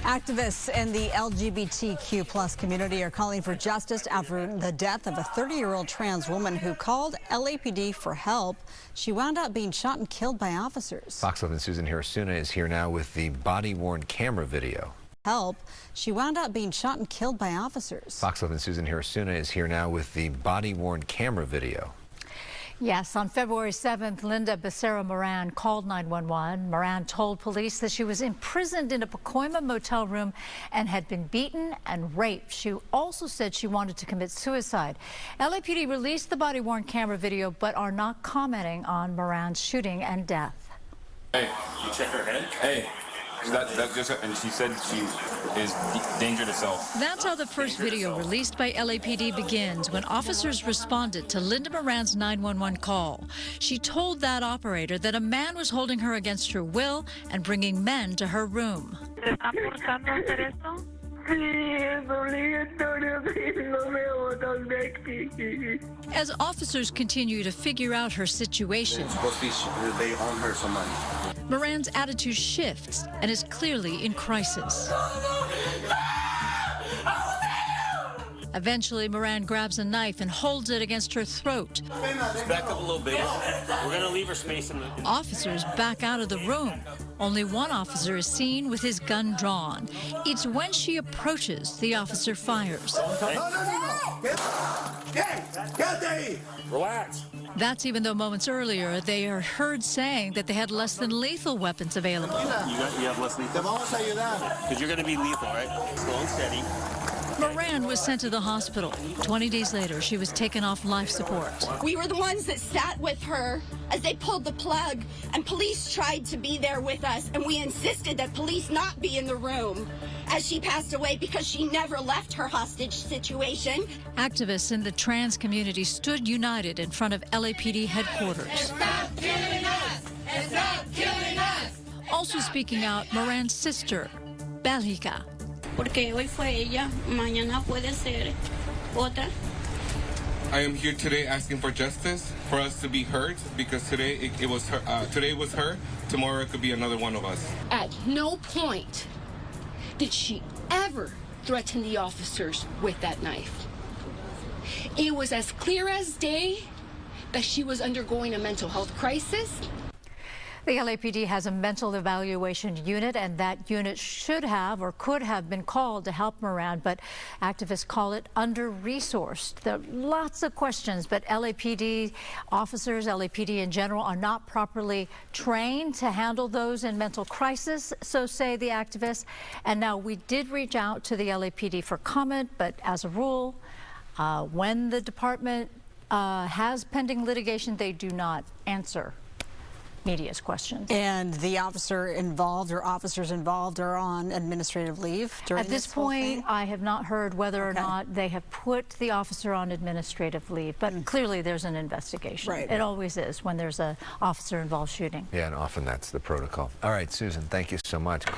Activists in the LGBTQ plus community are calling for justice after the death of a 30-year-old trans woman who called LAPD for help. She wound up being shot and killed by officers. Fox 11's Susan Hirasuna is here now with the body-worn camera video. She wound up being shot and killed by officers. Fox 11's Susan Hirasuna is here now with the body-worn camera video. Yes, on February 7th, Linda Becerra Moran called 911. Moran told police that she was imprisoned in a Pacoima motel room and had been beaten and raped. She also said she wanted to commit suicide. LAPD released the body-worn camera video but are not commenting on Moran's shooting and death. Hey, you check her head? Hey. That just, and she said she is danger to self. That's how the first video released by LAPD begins, when officers responded to Linda Moran's 911 call. She told that operator that a man was holding her against her will and bringing men to her room. As officers continue to figure out her situation, they own her some money. Moran's attitude shifts and is clearly in crisis. Eventually, Moran grabs a knife and holds it against her throat. Just back up a little bit. We're going to leave her space in the... Officers back out of the room. Only one officer is seen with his gun drawn. It's when she approaches, the officer fires. Relax. That's even though moments earlier, they are heard saying that they had less than lethal weapons available. You have less lethal? Because you're going to be lethal, right? Slow and steady. Moran was sent to the hospital. 20 days later, she was taken off life support. We were the ones that sat with her as they pulled the plug, and police tried to be there with us, and we insisted that police not be in the room as she passed away because she never left her hostage situation. Activists in the trans community stood united in front of LAPD headquarters. Stop killing us! Stop killing us! Also speaking out, Moran's sister, Belgica. Porque hoy fue ella, mañana puede ser otra. I am here today asking for justice, for us to be heard, because today it was her. Today was her. Tomorrow it could be another one of us. At no point did she ever threaten the officers with that knife. It was as clear as day that she was undergoing a mental health crisis. The LAPD has a mental evaluation unit, and that unit should have or could have been called to help Moran, but activists call it under-resourced. There are lots of questions, but LAPD officers, LAPD in general, are not properly trained to handle those in mental crisis, so say the activists. And now we did reach out to the LAPD for comment, but as a rule, when the department has pending litigation, they do not answer media's questions. And the officer involved or officers involved are on administrative leave during At this point, I have not heard whether or not they have put the officer on administrative leave, but clearly there's an investigation. Right. It always is when there's an officer-involved shooting. Yeah, and often that's the protocol. All right, Susan, thank you so much. Great.